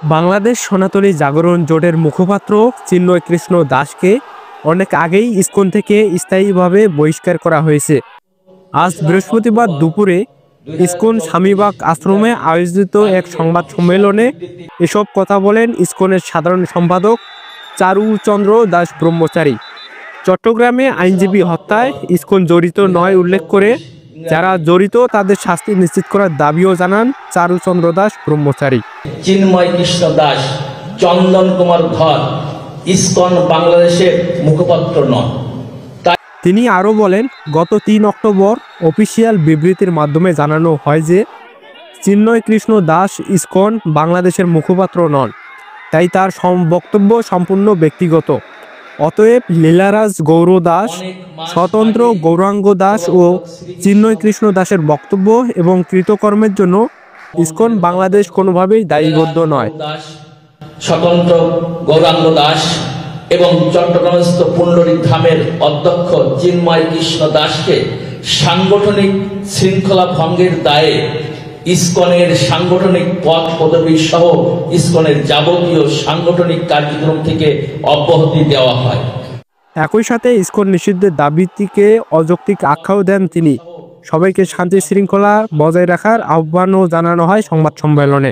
বাংলাদেশ সনাতনী জাগরণ জোটের মুখপাত্র চিন্ময় কৃষ্ণ দাসকে অনেক আগেই ইসকন থেকে স্থায়ীভাবে বহিষ্কার করা হয়েছে। আজ বৃহস্পতিবার দুপুরে ইসকন স্বামীবাগ আশ্রমে আয়োজিত এক সংবাদ সম্মেলনে এসব কথা বলেন ইসকনের সাধারণ সম্পাদক চারুচন্দ্র দাস ব্রহ্মচারী। চট্টগ্রামে আইনজীবী হত্যায় ইসকন জড়িত নয় উল্লেখ করে যারা জড়িত তাদের শাস্তি নিশ্চিত করার দাবিও জানান চারুচন্দ্র দাস ব্রহ্মচারী। চিন্ময় কৃষ্ণ দাস, চন্দন কুমার ধর ইসকন বাংলাদেশের মুখপাত্র নন। তিনি আরও বলেন, গত ৩ অক্টোবর অফিসিয়াল বিবৃতির মাধ্যমে জানানো হয় যে চিন্ময় কৃষ্ণ দাস ইসকন বাংলাদেশের মুখপাত্র নন, তাই তার বক্তব্য সম্পূর্ণ ব্যক্তিগত। অতএব লীলারাজ গৌর দাস, স্বতন্ত্র গৌরাঙ্গ দাস ও চিন্ময় কৃষ্ণ দাসের বক্তব্য এবং কৃতকর্মের জন্য ইসকন বাংলাদেশ কোনোভাবেই দায়বদ্ধ নয়। স্বতন্ত্র গৌরাঙ্গ দাস এবং চট্টগ্রামস্থ পুণ্ডরিক ধামের অধ্যক্ষ চিন্ময় কৃষ্ণ দাসকে সাংগঠনিক শৃঙ্খলা ভঙ্গের দায়ে ইসকনের সাংগঠনিক পদ পদবী সহ ইসকনের যাবতীয় সাংগঠনিক কার্যক্রম থেকে অব্যাহতি দেওয়া হয়। একই সাথে ইসকন নিষিদ্ধের দাবিটিকে অযৌক্তিক আখ্যাও দেন তিনি। সবাইকে শান্তি শৃঙ্খলা বজায় রাখার আহ্বানও জানানো হয় সংবাদ সম্মেলনে।